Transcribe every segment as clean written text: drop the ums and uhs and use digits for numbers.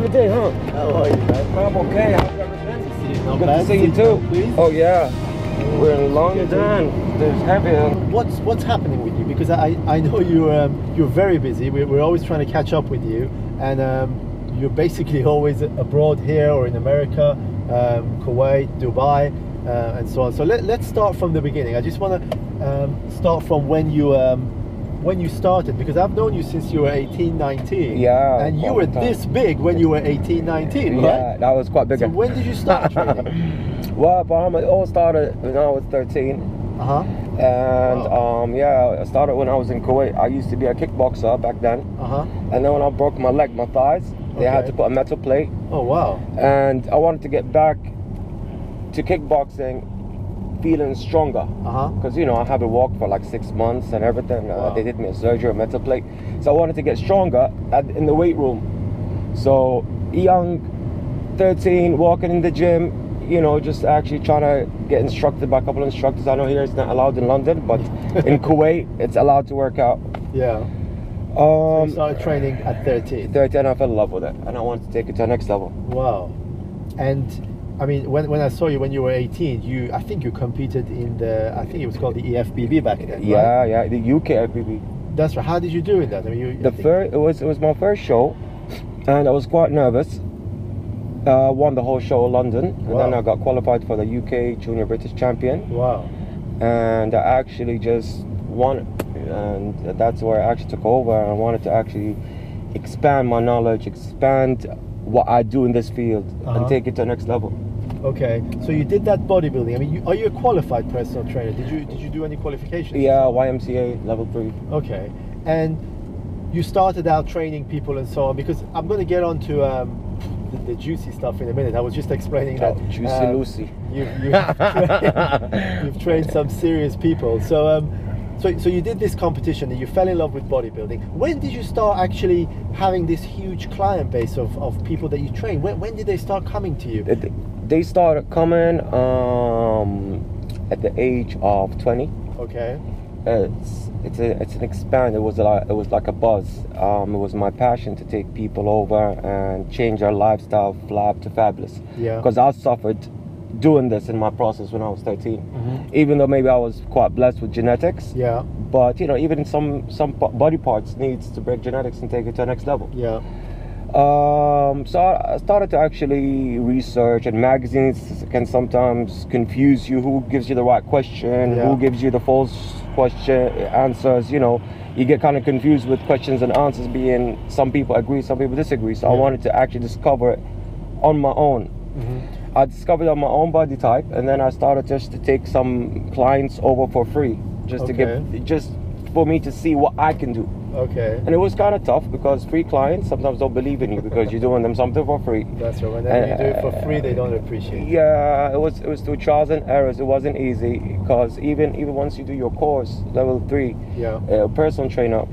lovely day, huh? How are you, man? I'm okay. How's everything? Not Good bad. to see you too. Please. Oh yeah. We're in London. There's heavy. What's happening with you? Because I know you're very busy. We're always trying to catch up with you, and you're basically always abroad here or in America, Kuwait, Dubai, and so on. So let's start from the beginning. I just want to start from when you started, because I've known you since you were 18, 19. Yeah. And you were this big when you were 18, 19, right? Yeah, that was quite big. So when did you start training? Well, Bahama, it all started when I was 13. Uh-huh. And wow. yeah, I started when I was in Kuwait. I used to be a kickboxer back then. Uh-huh. And then when I broke my leg, my thighs, they had to put a metal plate. Oh, wow. And I wanted to get back to kickboxing feeling stronger. Because, you know, I haven't walked for like 6 months and everything. Wow. They did me a surgery, a metal plate. So I wanted to get stronger in the weight room. So young, 13, walking in the gym, you know, just actually trying to get instructed by a couple of instructors. I know here it's not allowed in London, but in Kuwait, it's allowed to work out. Yeah. So you started training at 13. 13, I fell in love with it, and I wanted to take it to the next level. Wow. And I mean, when I saw you when you were 18, I think you competed in I think it was called the EFBB back then. Yeah, right? yeah, the UK FBB. That's right. How did you do in that? I mean, it was my first show, and I was quite nervous. Won the whole show in London, and then I got qualified for the UK Junior British Champion. Wow. And I actually just won it, and that's where I actually took over. I wanted to actually expand my knowledge, expand what I do in this field, and take it to the next level. Okay, so you did that bodybuilding. I mean, are you a qualified personal trainer? Did you do any qualifications? Yeah, YMCA level 3. Okay, and you started out training people and so on, because I'm going to get on to the juicy stuff in a minute. I was just explaining that Juicy Lucy. You've trained some serious people. So you did this competition and you fell in love with bodybuilding. When did you start actually having this huge client base of people that you train? When did they start coming to you? They started coming at the age of 20. Okay. It's an expand. It was like a buzz. It was my passion to take people over and change their lifestyle flab to fabulous. Yeah. Because I suffered doing this in my process when I was 13. Even though maybe I was quite blessed with genetics. Yeah. But you know, even some body parts needs to break genetics and take it to the next level. Yeah. So I started to actually research, and magazines can sometimes confuse you. Who gives you the right question? Who gives you the false answers? You know, you get kind of confused with questions and answers being, some people agree, some people disagree. So I wanted to actually discover it on my own. I discovered on my own body type, and then I started just to take some clients over for free, just for me to see what I can do. Okay. And it was kind of tough, because free clients sometimes don't believe in you because you're doing them something for free. That's right. When you do it for free, they don't appreciate it. Yeah, it was through trials and errors. It wasn't easy, because even once you do your course, level 3, personal trainer,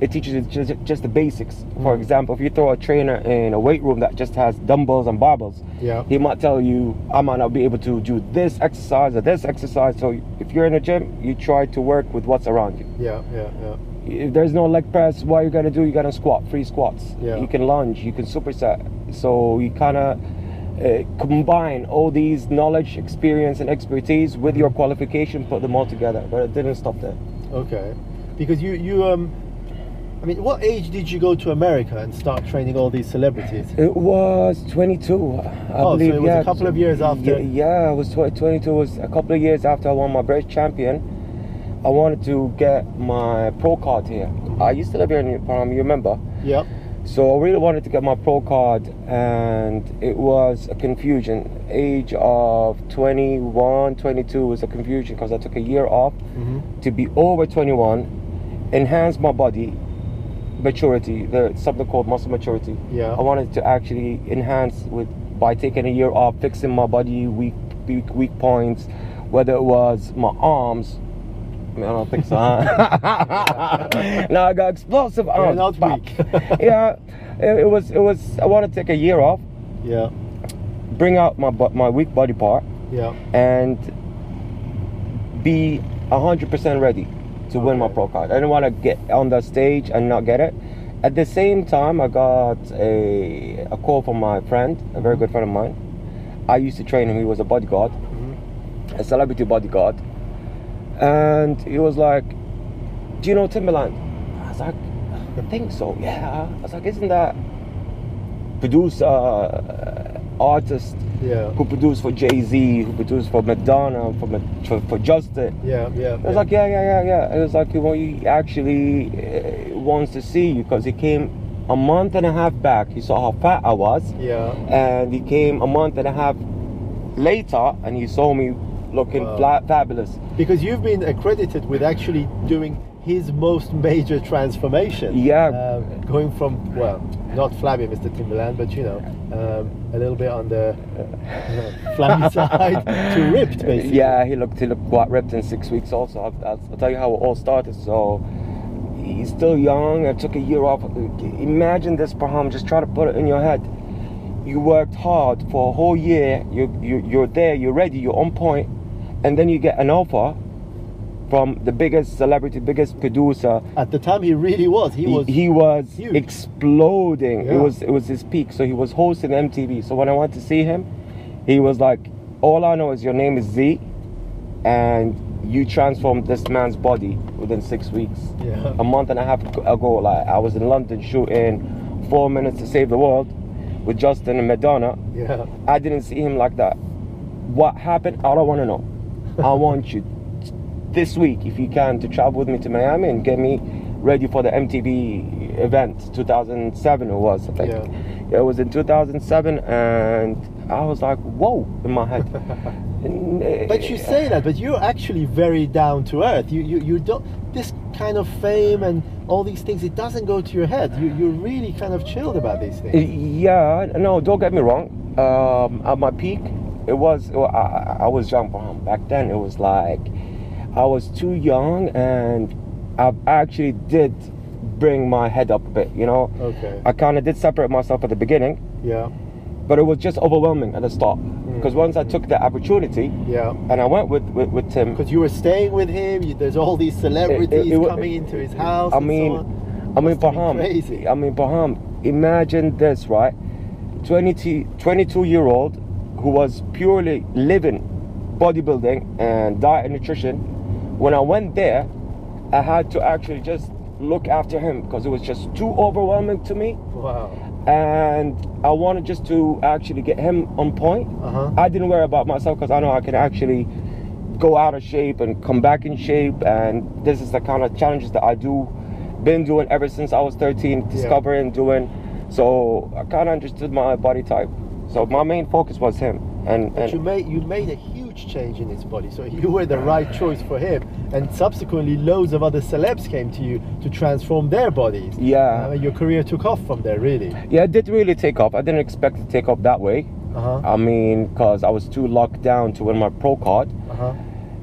it teaches you just the basics. For example, if you throw a trainer in a weight room that just has dumbbells and barbells, he might tell you, I might not be able to do this exercise or this exercise. So if you're in a gym, you try to work with what's around you. Yeah. If there's no leg press, what you're gonna do? You're gonna squat, free squats. Yeah. You can lunge, you can superset. So you kind of combine all these knowledge, experience, and expertise with your qualification, put them all together. But it didn't stop there. Okay, because I mean, what age did you go to America and start training all these celebrities? It was 22, I believe. So it was a couple of years after. Yeah, it was 22. It was a couple of years after I won my British champion. I wanted to get my pro card here. I used to live here in Panama, you remember? Yeah. So I really wanted to get my pro card, and it was a confusion. Age of 21, 22 was a confusion, because I took a year off to be over 21, enhance my body maturity. There's something called muscle maturity. Yeah. I wanted to actually enhance by taking a year off, fixing my body weak points, whether it was my arms. I mean, I don't think so. Now I got explosive arms. You're not weak. Yeah, it was. I wanted to take a year off. Yeah. Bring out my weak body part. Yeah. And be 100% ready to win my pro card. I didn't want to get on the stage and not get it. At the same time, I got a call from my friend, a very good friend of mine. I used to train him. He was a bodyguard, a celebrity bodyguard. And he was like, do you know Timberland? I was like, I think so, yeah. I was like, isn't that producer, artist who produced for Jay-Z, who produced for Madonna, for Justin? Yeah. I was like, yeah. It was like, well, he actually wants to see you, because he came a month and a half back. He saw how fat I was. Yeah. And he came a month and a half later, and he saw me looking fabulous. Because you've been accredited with actually doing his most major transformation. Yeah. Going from, well, not flabby Mr. Timberland, but you know, a little bit on the flabby side to ripped, basically. Yeah, he looked quite ripped in 6 weeks also. I'll tell you how it all started. So he's still young. I took a year off. Imagine this, Baham, just try to put it in your head. You worked hard for a whole year. You're there, you're ready, you're on point, and then you get an offer from the biggest celebrity, biggest producer. At the time, he really was. He was huge. Exploding. Yeah. It was his peak. So he was hosting MTV. So when I went to see him, he was like, all I know is your name is Z, and you transformed this man's body within 6 weeks. Yeah. A month and a half ago, like, I was in London shooting 4 Minutes to Save the World with Justin and Madonna. Yeah. I didn't see him like that. What happened? I don't want to know. I want you this week, if you can, to travel with me to Miami and get me ready for the MTV event. 2007 it was, I think. Yeah, it was in 2007, and I was like, whoa, in my head. But you say that, but you're actually very down to earth. You don't, this kind of fame and all these things, it doesn't go to your head. You're really kind of chilled about these things. Yeah, no, don't get me wrong. At my peak, I was young back then. It was like, I was too young, and I actually did bring my head up a bit, you know. Okay. I kind of did separate myself at the beginning. Yeah. But it was just overwhelming at the start. Because once I took the opportunity, and I went with Tim. Because you were staying with him, there's all these celebrities coming into his house. I mean, Baham, imagine this, right? 22-year-old who was purely living bodybuilding and diet and nutrition. When I went there, I had to actually just look after him, because it was just too overwhelming to me. Wow. And I wanted just to actually get him on point. I didn't worry about myself, because I know I can actually go out of shape and come back in shape. And this is the kind of challenges that I been doing ever since I was 13, discovering, doing. So I kind of understood my body type. So my main focus was him. And you made a huge change in his body, so you were the right choice for him. And subsequently, loads of other celebs came to you to transform their bodies. Yeah. Your career took off from there, really. Yeah, it did really take off. I didn't expect it to take off that way. I mean, because I was too locked down to win my pro card.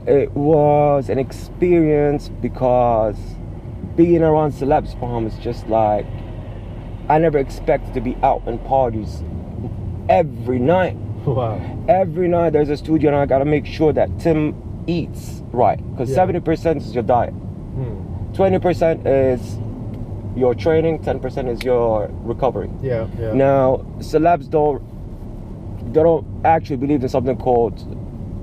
It was an experience, because being around celebs, is just like, I never expected to be out in parties every night. Wow. Every night there's a studio, and I gotta make sure that Tim eats right, because 70% is your diet, 20% is your training, 10% is your recovery. Yeah. Now celebs don't actually believe in something called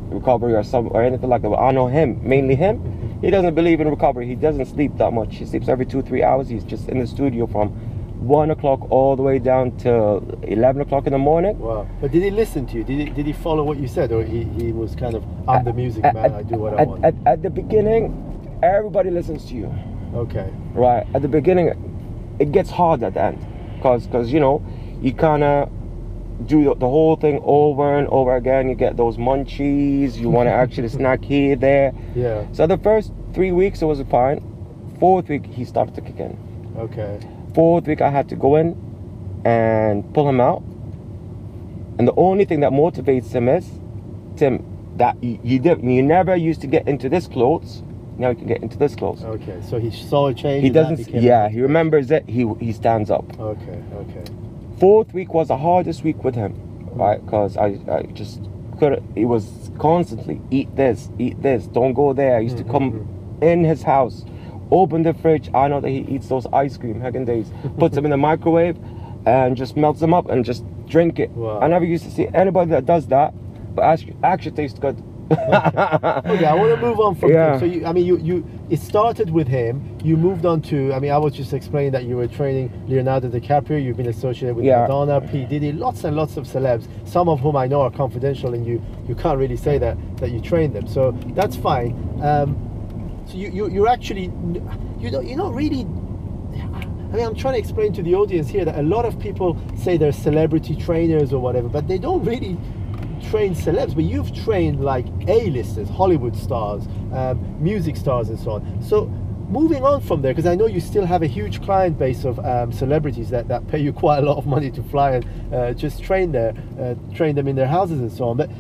recovery or anything like that. I know him, mainly him. He doesn't believe in recovery. He doesn't sleep that much. He sleeps every 2-3 hours. He's just in the studio from 1 o'clock all the way down till 11 o'clock in the morning. Wow. But did he listen to you? Did he follow what you said, or he was kind of, I'm the music man, I do what I want? At the beginning, everybody listens to you. Okay. Right. At the beginning, it gets hard at the end, because you know, you kind of do the whole thing over and over again. You get those munchies. You want to actually snack here, there. Yeah. So the first 3 weeks it was fine. 4th week he started to kick in. Okay. 4th week I had to go in and pull him out, and the only thing that motivates him is, Tim, that you never used to get into this clothes, now you can get into this clothes. Okay, so he saw a change. He doesn't. He remembers it. He stands up. Okay. 4th week was the hardest week with him, right? Because I just couldn't. It was constantly eat this, don't go there. I used to come in his house open the fridge. I know that he eats those ice cream Häagen-Dazs, puts them in the microwave, and just melts them up and just drink it. Wow. I never used to see anybody that does that, but actually tastes good. Okay, I want to move on from Yeah. him. So you it started with him. You moved on to, I mean, I was just explaining that you were training Leonardo DiCaprio. You've been associated with Madonna, P. Diddy, lots and lots of celebs. Some of whom I know are confidential, and you can't really say that you trained them. So that's fine. So you're actually you're not really. I mean, I'm trying to explain to the audience here that a lot of people say they're celebrity trainers or whatever, but they don't really train celebs. But you've trained like A-listers, Hollywood stars, music stars, and so on. So moving on from there, because I know you still have a huge client base of celebrities that pay you quite a lot of money to fly and just train them in their houses and so on. But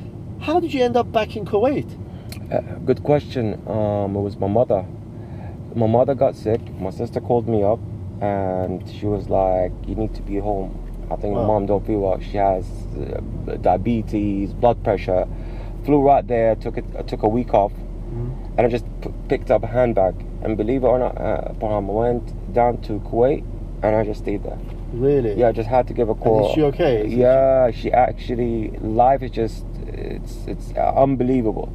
how did you end up back in Kuwait? Good question. It was my mother. My mother got sick. My sister called me up, and she was like, "You need to be home. I think my mom don't feel well. She has diabetes, blood pressure." Flew right there. Took a week off, and I just picked up a handbag. And believe it or not, I went down to Kuwait, and I just stayed there. Really? Yeah, I just had to give a call. And is she okay? Yeah, she actually, life is just, it's unbelievable.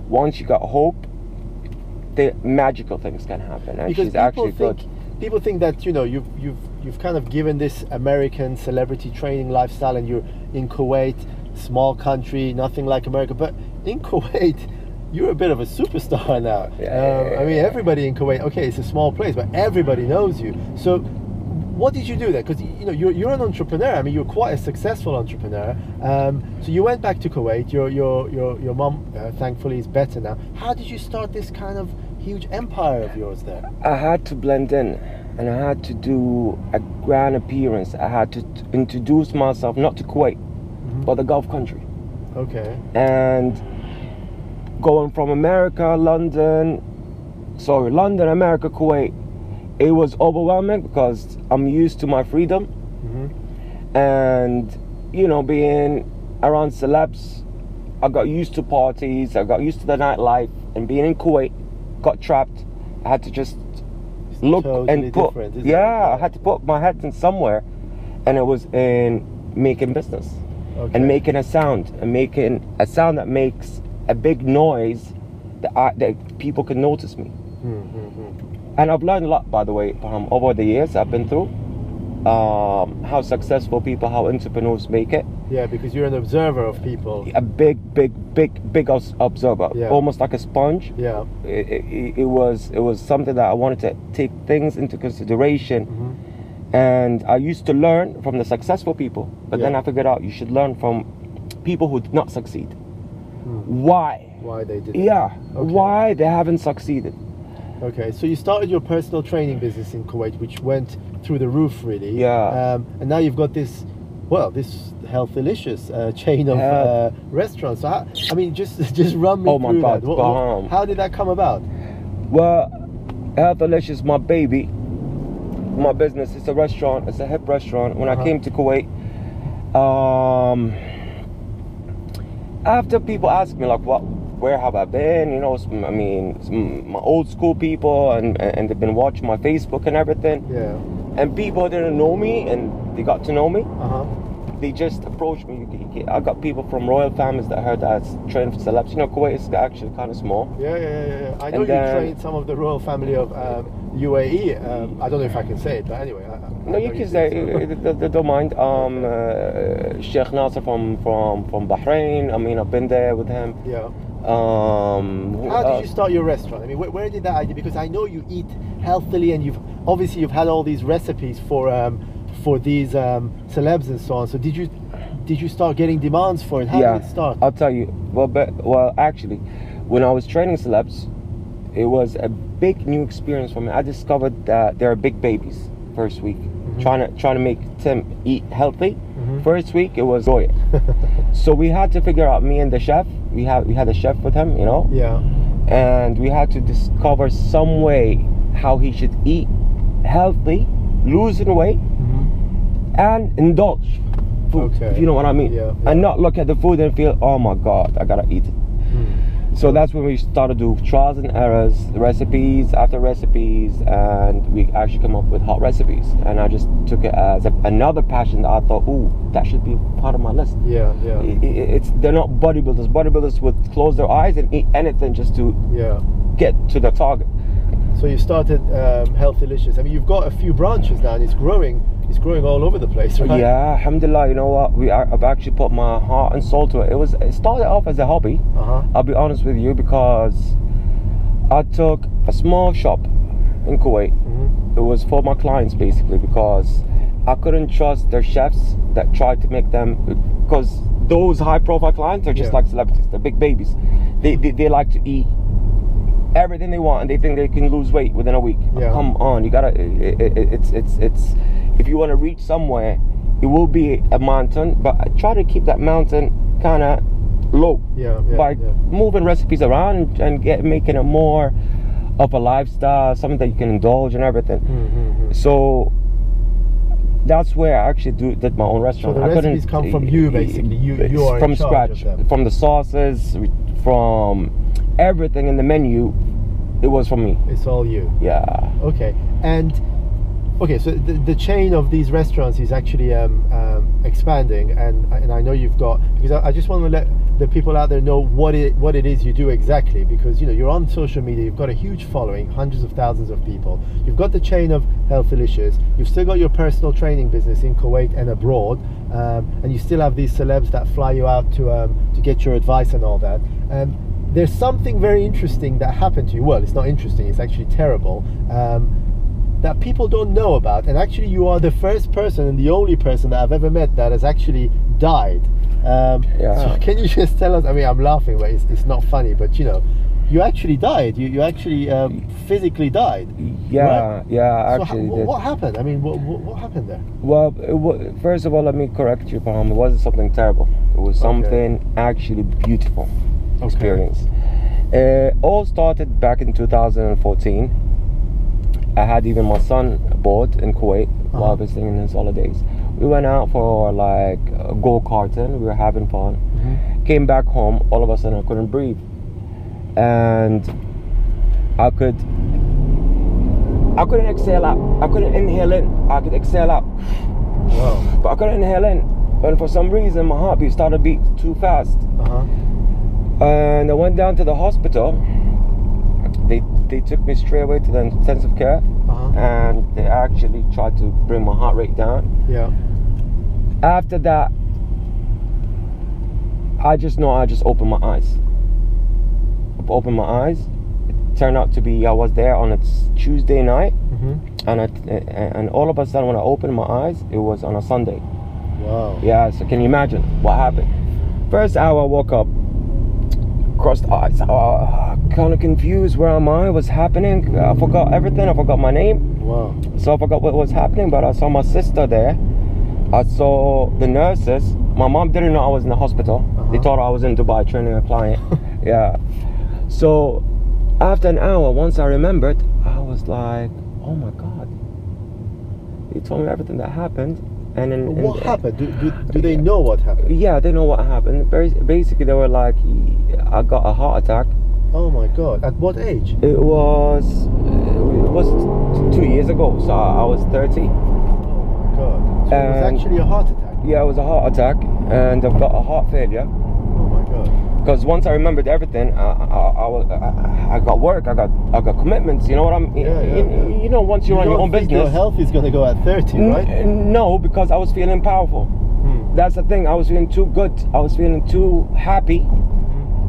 Once you got hope, the magical things can happen, and because she's actually good. People think that you've kind of given this American celebrity training lifestyle, and you're in Kuwait, small country, nothing like America. But in Kuwait, you're a bit of a superstar now. I mean, everybody in Kuwait. Okay, it's a small place, but everybody knows you. So, what did you do there? Because you're an entrepreneur. I mean, you're quite a successful entrepreneur. So you went back to Kuwait. Your mom, thankfully, is better now. How did you start this kind of huge empire of yours there? I had to blend in, and I had to do a grand appearance. I had to introduce myself, not to Kuwait, but the Gulf country. Okay. And going from London, America, Kuwait, it was overwhelming because I'm used to my freedom. And being around celebs, I got used to parties, I got used to the nightlife, and being in Kuwait, got trapped. I had to just look totally and put, I had to put my head in somewhere, and it was in making business. Okay. And making a sound, that makes a big noise that people can notice me. And I've learned a lot, by the way, over the years I've been through, how successful people, how entrepreneurs make it. Yeah, because you're an observer of people. A big observer, almost like a sponge. Yeah. It was something that I wanted to take things into consideration. And I used to learn from the successful people, but then I figured out you should learn from people who did not succeed. Why they didn't? Yeah, okay. Why they haven't succeeded. Okay, so you started your personal training business in Kuwait, which went through the roof, really. Yeah. And now you've got this Healthylicious chain of restaurants. So I mean, just run me through my God, that. How did that come about? Well, Healthylicious, my baby, my business. It's a restaurant. It's a hip restaurant. When I came to Kuwait, after people ask me like, where have I been? I mean, my old school people, and they've been watching my Facebook and everything. Yeah. And people didn't know me, and they got to know me. They just approached me. I got people from royal families that heard that I was trained for celebs. Kuwait is actually kind of small. Yeah. I know you trained some of the royal family of UAE. I don't know if I can say it, but anyway. No, you can say it. They don't mind. Sheikh Nasser from Bahrain. I mean, I've been there with him. Yeah. How did you start your restaurant? I mean, where did that idea? Because I know you eat healthily, and you've had all these recipes for these celebs and so on. So did you start getting demands for it? How did it start? I'll tell you. Well, actually, when I was training celebs, it was a big new experience for me. I discovered that there are big babies first week, trying to make them eat healthy. First week it was joy. So we had to figure out, me and the chef, we had a chef with him, Yeah. And we had to discover some way how he should eat healthy, losing weight, and indulge food, if you know what I mean. Yeah. And not look at the food and feel, oh my God, I gotta eat it. So that's when we started to do trials and errors, recipes after recipes, and we actually come up with hot recipes. And I just took it as another passion that I thought, ooh, that should be part of my list. Yeah. They're not bodybuilders. Bodybuilders would close their eyes and eat anything just to get to the target. So you started Healthylicious. I mean, you've got a few branches now, and it's growing. It's growing all over the place, right? Yeah, alhamdulillah. You know what? I've actually put my heart and soul to it. It started off as a hobby. I'll be honest with you, because I took a small shop in Kuwait. It was for my clients basically, because I couldn't trust their chefs that tried to make them, because those high-profile clients are just like celebrities. They're big babies. They like to eat everything they want, and they think they can lose weight within a week. Come on, you gotta. It's if you want to reach somewhere, it will be a mountain, but try to keep that mountain kind of low by moving recipes around and making it more of a lifestyle, something that you can indulge and everything. So that's where I actually did my own restaurant. So the recipes come from you, basically. You are from in charge scratch, of them. from the sauces, from everything in the menu. It was from me. It's all you. Yeah. Okay. And okay, so the chain of these restaurants is actually expanding, and I know you've got, because I just want to let the people out there know what it is you do exactly, because you know you're on social media, you've got a huge following, hundreds of thousands of people, you've got the chain of Healthylicious, you've still got your personal training business in Kuwait and abroad, and you still have these celebs that fly you out to get your advice and all that. There's something very interesting that happened to you. Well, it's not interesting, it's actually terrible, that people don't know about, and actually you are the first person and the only person that I've ever met that has actually died. So can you just tell us, I mean, I'm laughing, but it's not funny, but you know, you actually died. You actually physically died. Right? Yeah, so actually what happened? I mean, what happened there? Well, first of all, let me correct you, Pam. It wasn't something terrible. It was something actually beautiful experience. All started back in 2014. I had even my son aboard in Kuwait while visiting his holidays. We went out for like go-karting. We were having fun. Came back home. All of a sudden, I couldn't breathe, and I couldn't exhale out. I couldn't inhale in. I could exhale out. Wow. But I couldn't inhale in. And for some reason, my heartbeat started to beat too fast. And I went down to the hospital. They took me straight away to the intensive care, and they actually tried to bring my heart rate down. After that, I just opened my eyes. I opened my eyes. It turned out to be I was there on a Tuesday night, and all of a sudden when I opened my eyes, it was on a Sunday. Wow. Yeah. So can you imagine what happened? First hour I woke up, crossed eyes, kind of confused. Where am I? What's happening? I forgot everything. I forgot my name. Wow. So I forgot what was happening, but I saw my sister there. I saw the nurses. My mom didn't know I was in the hospital. They thought I was in Dubai training a client. So after an hour, once I remembered, I was like, oh my God. He told me everything that happened. And then what happened? Do they know what happened? Yeah, they know what happened. Basically, they were like, I got a heart attack. Oh my God! At what age? It was 2 years ago. So I was 30. Oh my God! So it was actually a heart attack. Yeah, it was a heart attack, and I've got a heart failure. Oh my God! Because once I remembered everything, I got work, I got commitments. You know what I'm? You know, once you run your own business, your health is going to go at 30, right? No, because I was feeling powerful. That's the thing. I was feeling too good. I was feeling too happy,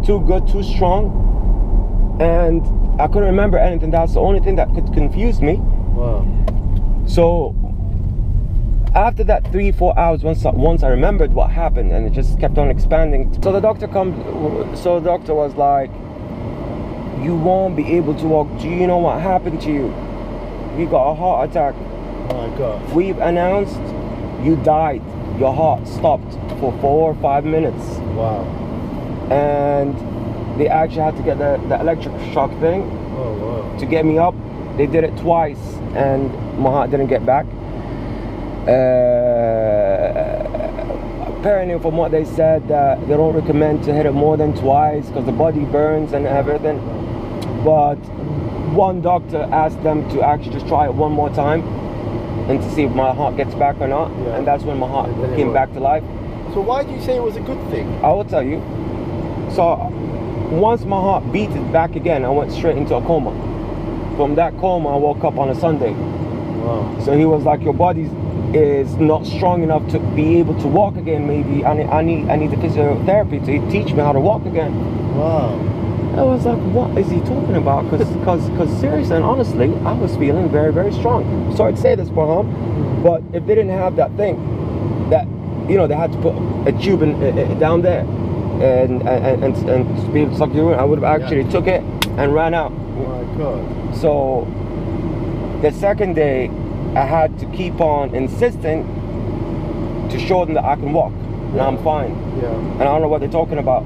too good, too strong, and I couldn't remember anything. That's the only thing that could confuse me. Wow. So after that 3-4 hours, once I remembered what happened, and it just kept on expanding. So the doctor was like, you won't be able to walk. Do you know what happened to you? You got a heart attack. Oh my God. We've announced you died. Your heart stopped for 4 or 5 minutes. Wow. And they actually had to get the electric shock thing to get me up. They did it twice, and my heart didn't get back. apparently from what they said, they don't recommend to hit it more than twice because the body burns and everything. But one doctor asked them to actually just try it one more time and to see if my heart gets back or not. And that's when my heart came back to life. So why do you say it was a good thing? I will tell you. So once my heart beat it back again, I went straight into a coma. From that coma, I woke up on a Sunday. Wow. So he was like, your body is not strong enough to be able to walk again. Maybe I need the physiotherapy to teach me how to walk again. Wow. I was like, what is he talking about? Because seriously and honestly, I was feeling very, very strong. Sorry to say this, Baham, but if they didn't have that thing, that, you know, they had to put a tube down there and to be able to suck you in, I would have actually took it and ran out. Oh my God. So the second day, I had to keep on insisting to show them that I can walk. And I'm fine. And I don't know what they're talking about.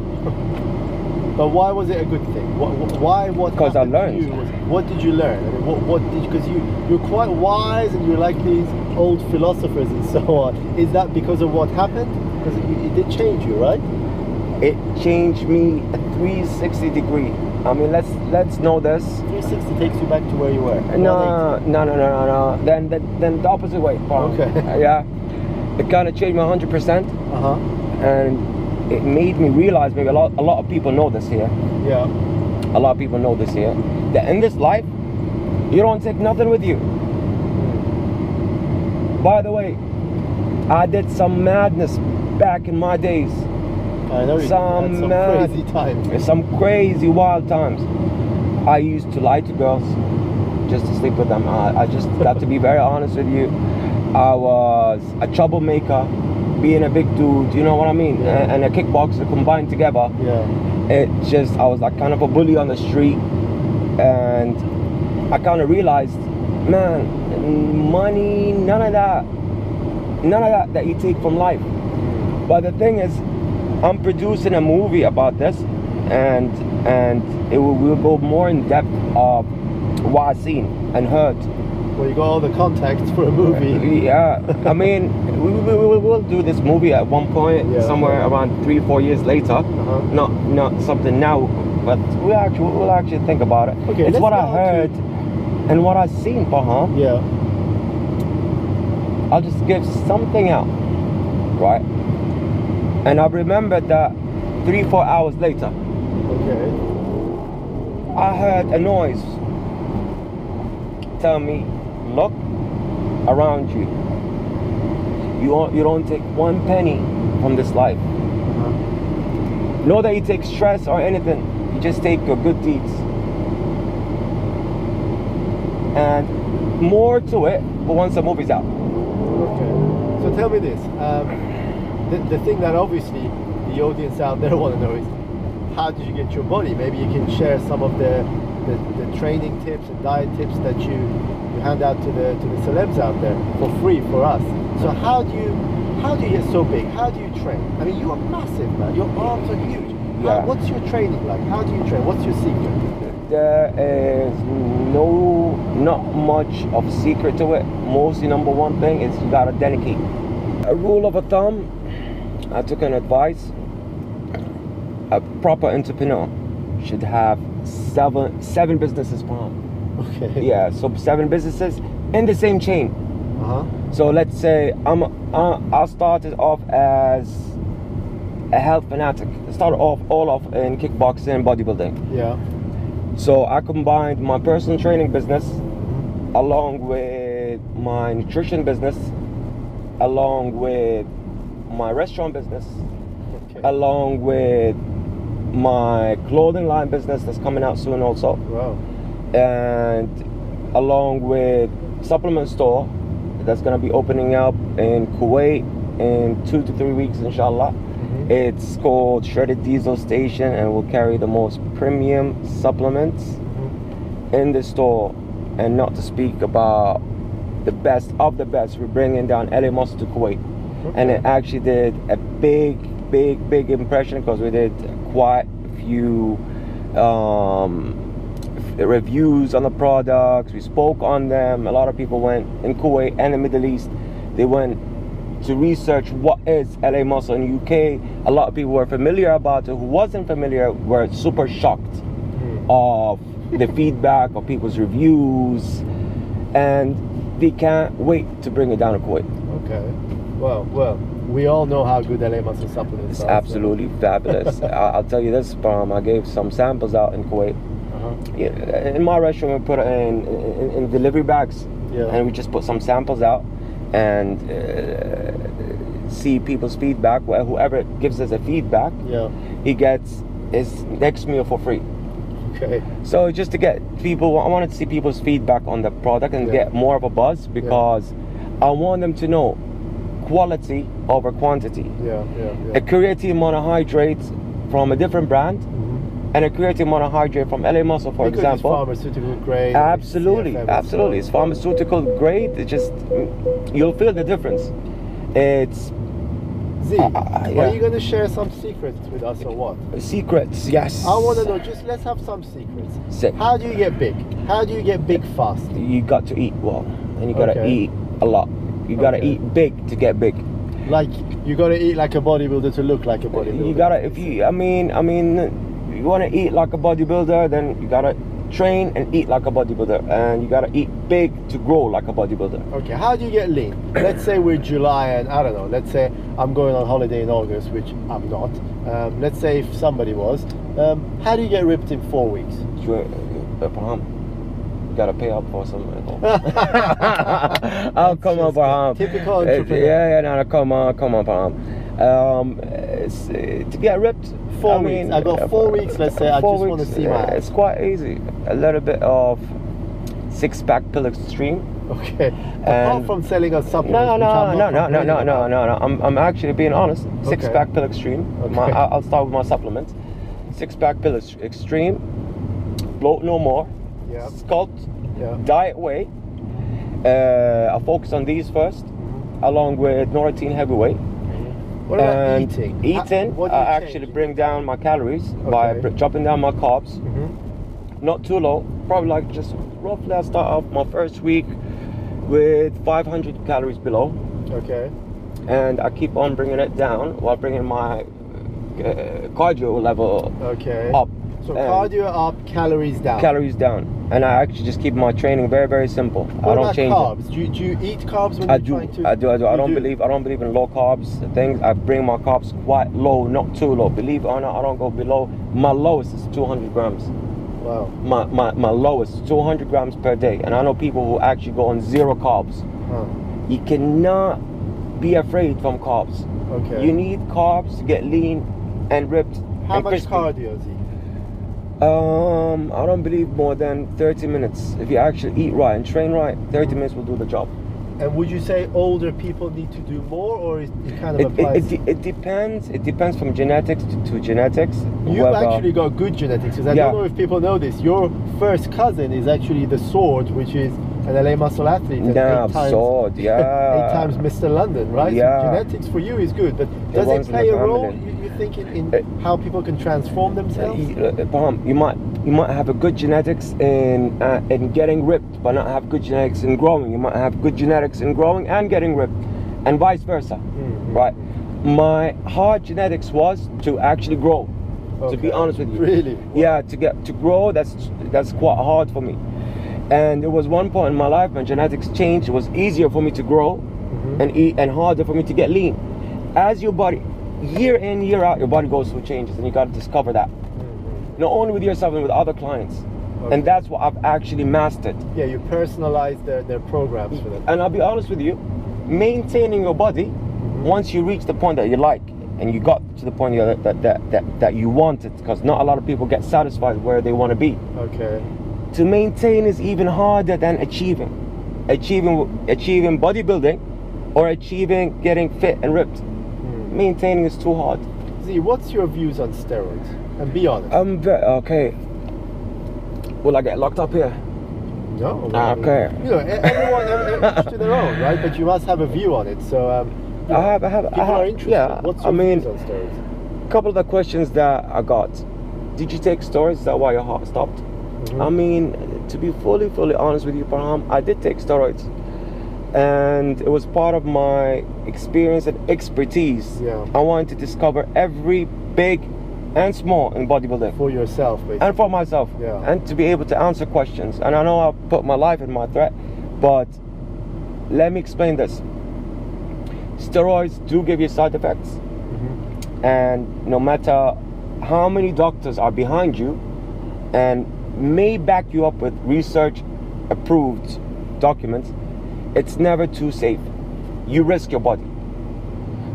But why was it a good thing? Why? What? Because I learned. What did you learn? I mean, what did you? Because you're quite wise and you're like these old philosophers and so on. Is that because of what happened? Because it did change you, right? It changed me a 360 degree. I mean, let's know this. 360 takes you back to where you were. No. Then the opposite way. Okay. Yeah. It kind of changed me 100%. And it made me realize, maybe a lot of people know this here. Yeah. A lot of people know this here. That in this life, you don't take nothing with you. By the way, I did some madness back in my days. I know some crazy times. Some crazy wild times. I used to lie to girls just to sleep with them. I just got to be very honest with you. I was a troublemaker, being a big dude, you know what I mean? And a kickboxer combined together. I was like kind of a bully on the street. And I kind of realized, man, money, none of that you take from life. But the thing is, I'm producing a movie about this, and we'll go more in depth of what I've seen and heard. Well, you got all the contacts for a movie. Yeah, I mean, we'll do this movie at one point, somewhere around 3-4 years later. Not something now, but we'll actually think about it. Okay, it's what I heard and what I've seen, Baham. Yeah. I'll just give something out, right? And I remembered that 3-4 hours later, I heard a noise tell me, look around you. You don't take one penny from this life. Know that you take stress or anything. You just take your good deeds. And more to it, but once the movie's out. Okay. So tell me this. The thing that obviously the audience out there want to know is, how did you get your body? Maybe you can share some of the training tips and diet tips that you hand out to the celebs out there for free for us. So how do you get so big? How do you train? I mean, you are massive, man. Your arms are huge. What's your training like? How do you train? What's your secret? There is not much of secret to it. Mostly number one thing is you gotta dedicate. A rule of thumb, I took an advice. A proper entrepreneur should have seven businesses per month. Okay. Yeah, so 7 businesses in the same chain. So let's say I started off as a health fanatic. I started off in kickboxing and bodybuilding. Yeah. So I combined my personal training business along with my nutrition business, along with my restaurant business, along with my clothing line business that's coming out soon also. Wow. And along with supplement store that's going to be opening up in Kuwait in 2 to 3 weeks, inshallah. It's called Shredded Diesel Station, and will carry the most premium supplements in the store. And not to speak about the best of the best, we're bringing down LA Muscle to Kuwait. And it actually did a big impression, because we did quite a few reviews on the products. We spoke on them. A lot of people went in Kuwait and the Middle East. They went to research what is LA Muscle in UK. A lot of people were familiar about it. Who wasn't familiar were super shocked of the feedback of people's reviews, and they can't wait to bring it down to Kuwait. Okay. Well, we all know how good LA Muscle supplements It's are. absolutely fabulous. I'll tell you this, I gave some samples out in Kuwait. Yeah, in my restaurant, we put it in delivery bags, and we just put some samples out and see people's feedback. Well, whoever gives us a feedback, he gets his next meal for free. Okay. So just to get people, I wanted to see people's feedback on the product and get more of a buzz, because I want them to know quality over quantity. A creatine monohydrate from a different brand and a creatine monohydrate from LA Muscle, for example. It's pharmaceutical grade. Absolutely, absolutely. It's pharmaceutical grade. It just, you'll feel the difference. It's Z, are you going to share some secrets with us or what? Secrets, yes. I want to know, just let's have some secrets. Sick. How do you get big? How do you get big fast? You got to eat well, and you got to eat a lot. You got to eat big to get big. Like, you got to eat like a bodybuilder to look like a bodybuilder. You got to, I mean, you want to eat like a bodybuilder, then you got to train and eat like a bodybuilder, and you got to eat big to grow like a bodybuilder. Okay, how do you get lean? Let's say we're July, and I don't know, let's say I'm going on holiday in August, which I'm not. Let's say if somebody was, how do you get ripped in 4 weeks? You gotta pay up for something. Oh, come on, Parham. Typical entrepreneur. No, come on, Parham. To get ripped, 4 weeks. I got 4 weeks, let's say. I just want to see my ass. It's quite easy. A little bit of six-pack pill extreme. Okay. Apart from selling us supplements. No. I'm actually being honest. Six-pack pill extreme. Okay. I'll start with my supplements. Six-pack pill extreme. Bloat no more. Sculpt. Diet whey. I'll focus on these first, along with Norotine heavyweight. What about eating? I actually bring down my calories by dropping down my carbs. Not too low. Probably like just roughly, I start off my first week with 500 calories below. Okay. And I keep on bringing it down while bringing my cardio level up. So cardio up, calories down. Calories down. And I actually just keep my training very, very simple. What I don't about change carbs? it. Do you eat carbs when I you're trying to? I do. I don't believe in low carbs things. I bring my carbs quite low, not too low. Believe it or not, I don't go below. My lowest is 200 grams. Wow. My lowest is 200 grams per day. And I know people who actually go on zero carbs. You cannot be afraid from carbs. Okay. You need carbs to get lean and ripped. How much cardio is he? I don't believe more than 30 minutes. If you actually eat right and train right, 30 minutes will do the job. And would you say older people need to do more, or it kind of applies? It depends. It depends from genetics to genetics. You've actually got good genetics, because I don't know if people know this. Your first cousin is actually the Sword, which is an LA Muscle athlete. Sword, 8 times Mr. London, right? Yeah. So genetics for you is good, but does it play a role, you think, in how people can transform themselves? You might have a good genetics in getting ripped, but not have good genetics in growing. You might have good genetics in growing and getting ripped, and vice versa, right? My hard genetics was to actually grow. To be honest with you, really, yeah, to grow, that's quite hard for me. And there was one point in my life when genetics changed. It was easier for me to grow and eat, and harder for me to get lean. As your body, year in, year out, your body goes through changes, and you got to discover that. Not only with yourself, but with other clients. And that's what I've actually mastered. Yeah, you personalize their programs for them. And I'll be honest with you, maintaining your body, once you reach the point that you like, and you got to the point that you want it, because not a lot of people get satisfied where they want to be. Okay. To maintain is even harder than achieving bodybuilding or achieving getting fit and ripped. Maintaining is too hard. Z, what's your views on steroids? And be honest. Okay. Will I get locked up here? No. Okay. You know, everyone each to their own, right? But you must have a view on it. So I have. People are interested. Yeah. What's your views on steroids? A couple of the questions that I got. Did you take steroids? Is that why your heart stopped? I mean, to be fully honest with you, Parham, I did take steroids. and it was part of my experience and expertise. Yeah. I wanted to discover every big and small in bodybuilding. For yourself, basically. And for myself. Yeah. And to be able to answer questions. And I know I put my life in my threat, but let me explain this. Steroids do give you side effects. Mm-hmm. And no matter how many doctors are behind you and may back you up with research approved documents, it's never too safe. You risk your body.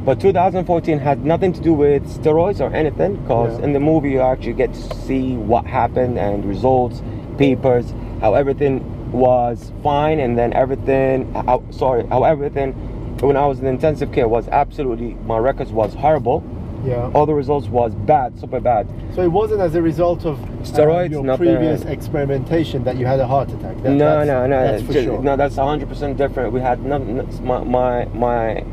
But 2014 had nothing to do with steroids or anything, because in the movie you actually get to see what happened and results, papers, how everything was fine, and then how everything when I was in intensive care was absolutely, my records was horrible. Yeah. All the results was bad, super bad. So it wasn't as a result of steroids, your previous experimentation that you had a heart attack. No, that's for sure. No, that's 100% different. We had my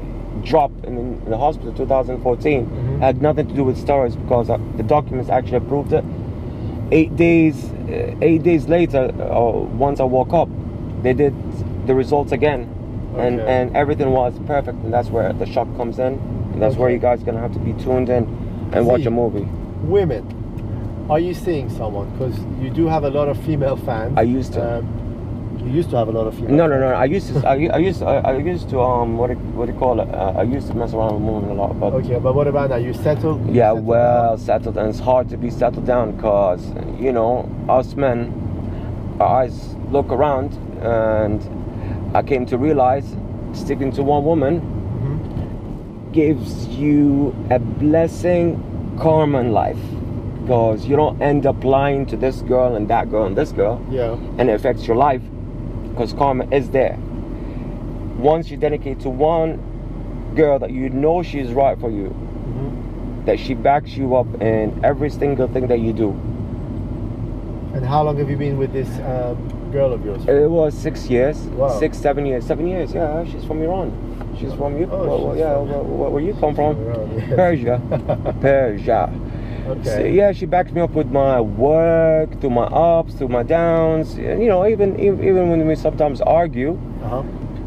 drop in the hospital 2014 had nothing to do with steroids, because the documents actually approved it. 8 days later, once I woke up, they did the results again, and everything was perfect. And that's where the shock comes in, and that's where you guys are gonna have to be tuned in and watch a movie. Women, are you seeing someone? Because you do have a lot of female fans. I used to. You used to have a lot of female. No. I used to. I used to. What do you call it? I used to mess around with women a lot. But okay, but what about now? You settled? Yeah, settled, and it's hard to be settled down, because you know, us men, our eyes look around, and I came to realize sticking to one woman gives you a blessing, karma in life, because you don't end up lying to this girl and that girl and this girl. Yeah. And it affects your life, because karma is there. Once you dedicate to one girl that you know she's right for you, that she backs you up in every single thing that you do. And how long have you been with this girl of yours? It was 6 years. Wow. 7 years. 7 years, yeah. She's from Iran. She's from you. Where you come from? Iran, yes. Persia. Okay. So, yeah, she backs me up with my work, through my ups, through my downs. You know, even when we sometimes argue,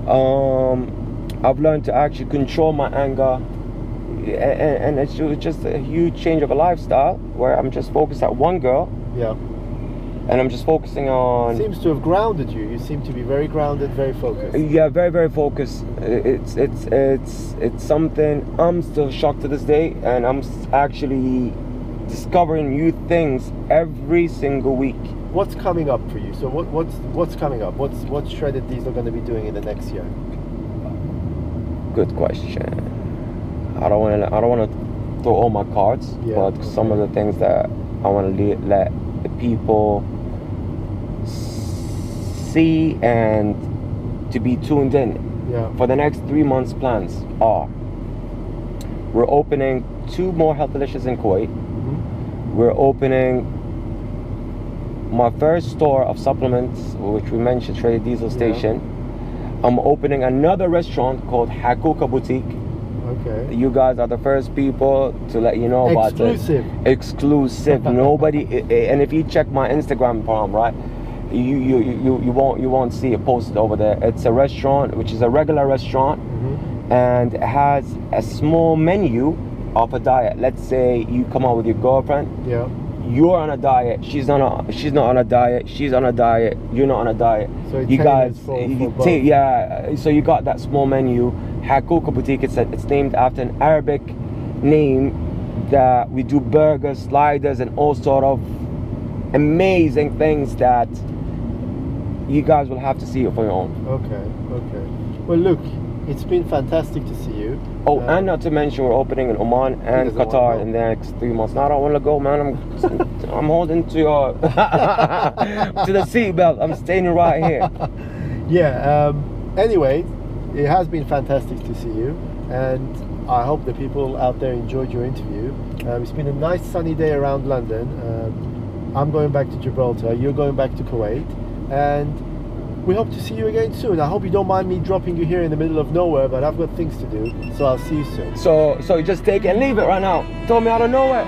I've learned to actually control my anger, and it's just a huge change of a lifestyle where I'm just focused at one girl. Yeah. And I'm just focusing on. Seems to have grounded you. You seem to be very grounded, very focused. Yeah, very, very focused. It's something I'm still shocked to this day, and I'm actually discovering new things every single week. What's coming up for you? So what's coming up? What's Shredded Diesel going to be doing in the next year? Good question. I don't want to throw all my cards, but some of the things that I want to let the people see and to be tuned in. For the next 3 months, plans are: we're opening 2 more Health Delicious in Kuwait. We're opening my first store of supplements, which we mentioned, Shredded Diesel Station. I'm opening another restaurant called Hakuka Boutique. Okay. You guys are the first people to let you know about this. Exclusive. Nobody. And if you check my Instagram, right, you won't see it posted over there. It's a restaurant, which is a regular restaurant, and it has a small menu of a diet. Let's say you come out with your girlfriend. Yeah. You're on a diet. She's not on a diet. She's on a diet. You're not on a diet. So you guys, so you got that small menu. Hakuka Boutique. It's named after an Arabic name that we do burgers, sliders, and all sort of amazing things that you guys will have to see it for your own. Okay. Well, look, it's been fantastic to see you. Oh, and not to mention we're opening in Oman and Qatar in the next 3 months. Now I don't want to go, man. I'm holding to your to the seatbelt. I'm staying right here. Anyway, it has been fantastic to see you, and I hope the people out there enjoyed your interview. It's been a nice sunny day around London. I'm going back to Gibraltar. You're going back to Kuwait, and we hope to see you again soon. I hope you don't mind me dropping you here in the middle of nowhere, but I've got things to do, so I'll see you soon. So you just take it and leave it right now. Told me out of nowhere.